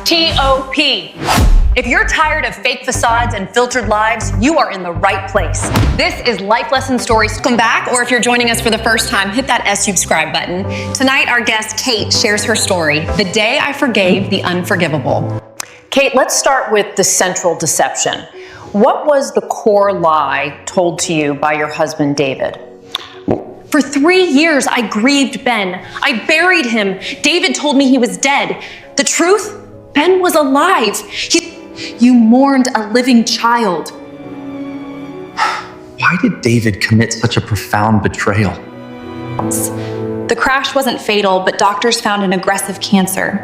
T-O-P. If you're tired of fake facades and filtered lives, you are in the right place. This is Life Lesson Stories. Come back, or if you're joining us for the first time, hit that subscribe button. Tonight, our guest, Kate, shares her story, The Day I Forgave the Unforgivable. Kate, let's start with the central deception. What was the core lie told to you by your husband, David? For 3 years, I grieved Ben. I buried him. David told me he was dead. The truth? Ben was alive. You mourned a living child. Why did David commit such a profound betrayal? The crash wasn't fatal, but doctors found an aggressive cancer.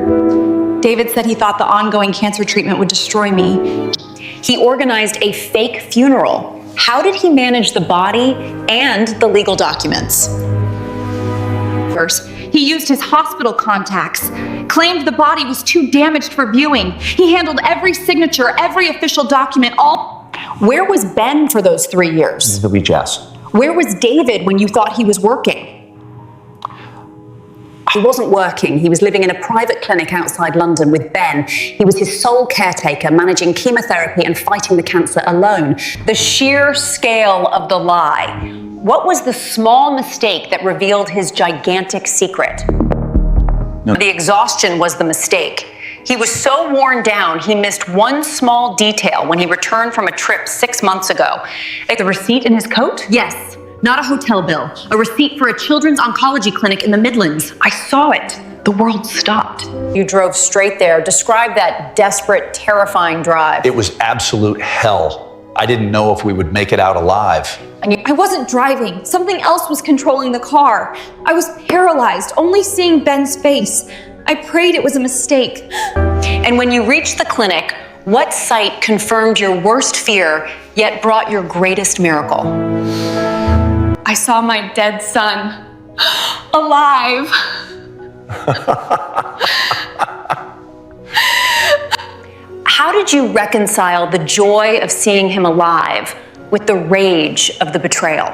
David said he thought the ongoing cancer treatment would destroy me. He organized a fake funeral. How did he manage the body and the legal documents? First, he used his hospital contacts, claimed the body was too damaged for viewing. He handled every signature, every official document, all. Where was Ben for those 3 years? The WeChat. Where was David when you thought he was working? He wasn't working. He was living in a private clinic outside London with Ben. He was his sole caretaker, managing chemotherapy and fighting the cancer alone. The sheer scale of the lie. What was the small mistake that revealed his gigantic secret? No. The exhaustion was the mistake. He was so worn down, he missed one small detail when he returned from a trip 6 months ago. The receipt in his coat? Yes. Not a hotel bill, a receipt for a children's oncology clinic in the Midlands. I saw it. The world stopped. You drove straight there. Describe that desperate, terrifying drive. It was absolute hell. I didn't know if we would make it out alive. I wasn't driving. Something else was controlling the car. I was paralyzed, only seeing Ben's face. I prayed it was a mistake. And when you reached the clinic, what sight confirmed your worst fear, yet brought your greatest miracle? I saw my dead son alive. How did you reconcile the joy of seeing him alive with the rage of the betrayal?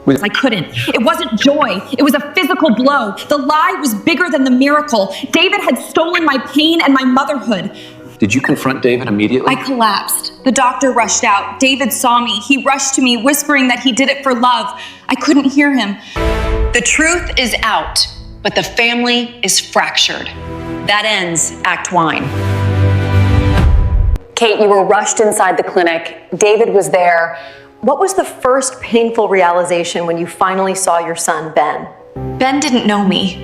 I couldn't. It wasn't joy. It was a physical blow. The lie was bigger than the miracle. David had stolen my pain and my motherhood. Did you confront David immediately? I collapsed. The doctor rushed out. David saw me. He rushed to me, whispering that he did it for love. I couldn't hear him. The truth is out, but the family is fractured. That ends Act 1. Kate, you were rushed inside the clinic. David was there. What was the first painful realization when you finally saw your son, Ben? Ben didn't know me.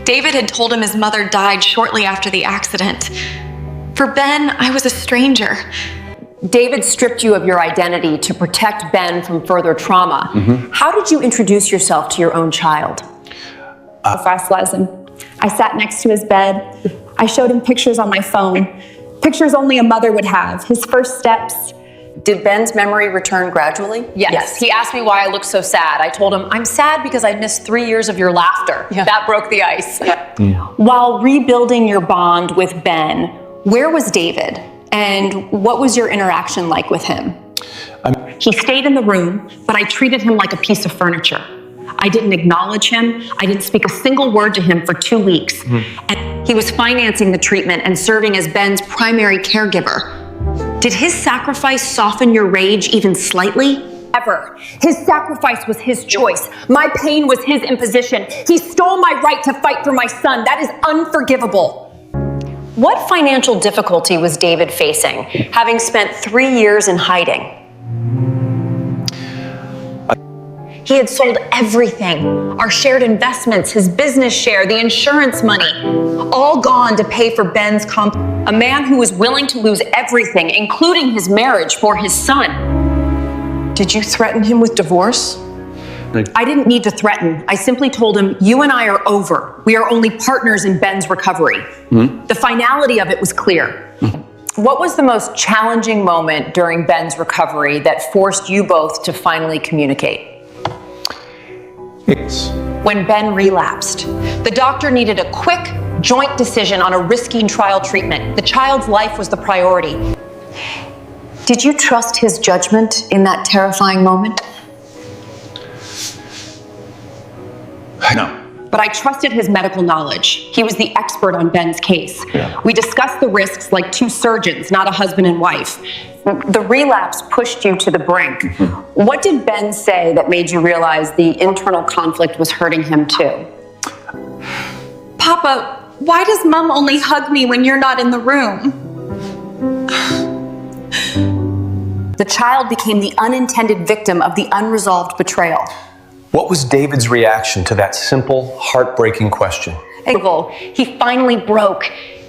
David had told him his mother died shortly after the accident. For Ben, I was a stranger. David stripped you of your identity to protect Ben from further trauma. How did you introduce yourself to your own child? A fast lesson. I sat next to his bed. I showed him pictures on my phone. Pictures only a mother would have. His first steps. Did Ben's memory return gradually? Yes. He asked me why I looked so sad. I told him, I'm sad because I missed 3 years of your laughter. That broke the ice. While rebuilding your bond with Ben, where was David? And what was your interaction like with him? He stayed in the room, but I treated him like a piece of furniture. I didn't acknowledge him. I didn't speak a single word to him for 2 weeks. And he was financing the treatment and serving as Ben's primary caregiver. Did his sacrifice soften your rage even slightly? Ever. His sacrifice was his choice. My pain was his imposition. He stole my right to fight for my son. That is unforgivable. What financial difficulty was David facing, having spent 3 years in hiding? He had sold everything. Our shared investments, his business share, the insurance money, all gone to pay for Ben's a man who was willing to lose everything, including his marriage, for his son. Did you threaten him with divorce? I didn't need to threaten. I simply told him, you and I are over. We are only partners in Ben's recovery. The finality of it was clear. What was the most challenging moment during Ben's recovery that forced you both to finally communicate? When Ben relapsed. The doctor needed a quick, joint decision on a risky trial treatment. The child's life was the priority. Did you trust his judgment in that terrifying moment? No. but I trusted his medical knowledge. He was the expert on Ben's case. We discussed the risks like two surgeons, not a husband and wife. The relapse pushed you to the brink. What did Ben say that made you realize the internal conflict was hurting him too? Papa, why does Mom only hug me when you're not in the room? The child became the unintended victim of the unresolved betrayal. What was David's reaction to that simple, heartbreaking question? He finally broke.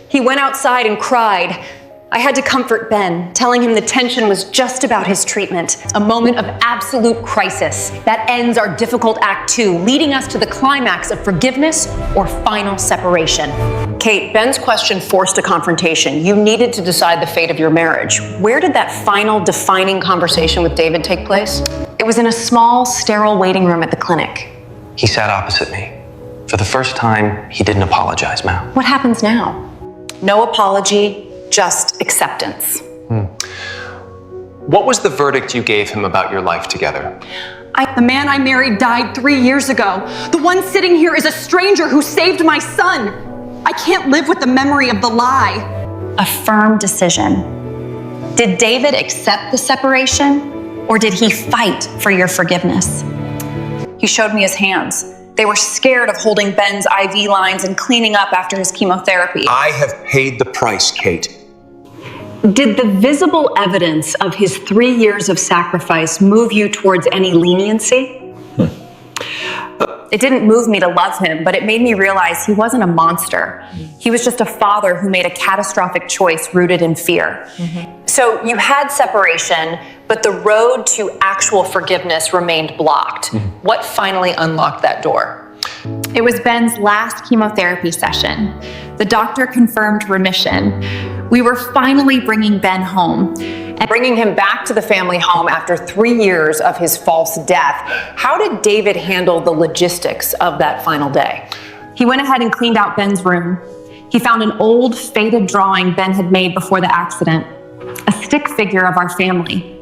He went outside and cried. I had to comfort Ben, telling him the tension was just about his treatment. A moment of absolute crisis that ends our difficult Act 2, leading us to the climax of forgiveness or final separation. Kate, Ben's question forced a confrontation. You needed to decide the fate of your marriage. Where did that final defining conversation with David take place? It was in a small, sterile waiting room at the clinic. He sat opposite me. For the first time, he didn't apologize, Mal. What happens now? No apology, just acceptance. What was the verdict you gave him about your life together? The man I married died 3 years ago. The one sitting here is a stranger who saved my son. I can't live with the memory of the lie. A firm decision. Did David accept the separation, or did he fight for your forgiveness? He showed me his hands. They were scared of holding Ben's IV lines and cleaning up after his chemotherapy. I have paid the price, Kate. Did the visible evidence of his 3 years of sacrifice move you towards any leniency? It didn't move me to love him, but it made me realize he wasn't a monster. He was just a father who made a catastrophic choice rooted in fear. So you had separation, but the road to actual forgiveness remained blocked. What finally unlocked that door? It was Ben's last chemotherapy session. The doctor confirmed remission. We were finally bringing Ben home. And bringing him back to the family home after 3 years of his false death. How did David handle the logistics of that final day? He went ahead and cleaned out Ben's room. He found an old, faded drawing Ben had made before the accident, a stick figure of our family.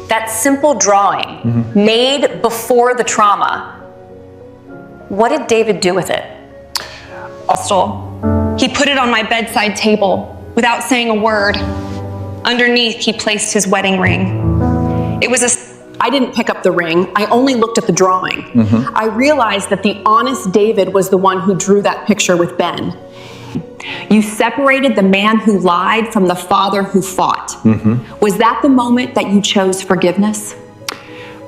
That simple drawing, made before the trauma. What did David do with it? He put it on my bedside table without saying a word. Underneath, he placed his wedding ring. I didn't pick up the ring. I only looked at the drawing. I realized that the honest David was the one who drew that picture with Ben. You separated the man who lied from the father who fought. Was that the moment that you chose forgiveness?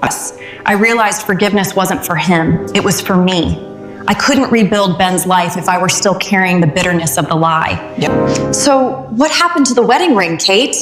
Yes. I realized forgiveness wasn't for him. It was for me. I couldn't rebuild Ben's life if I were still carrying the bitterness of the lie. So what happened to the wedding ring, Kate?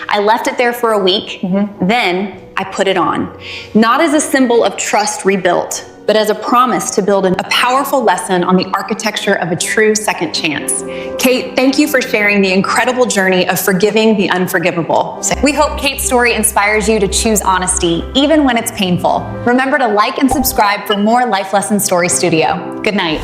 I left it there for a week. Then I put it on. Not as a symbol of trust rebuilt, but as a promise to build a powerful lesson on the architecture of a true second chance. Kate, thank you for sharing the incredible journey of forgiving the unforgivable. We hope Kate's story inspires you to choose honesty, even when it's painful. Remember to like and subscribe for more Life Lesson Story Studio. Good night.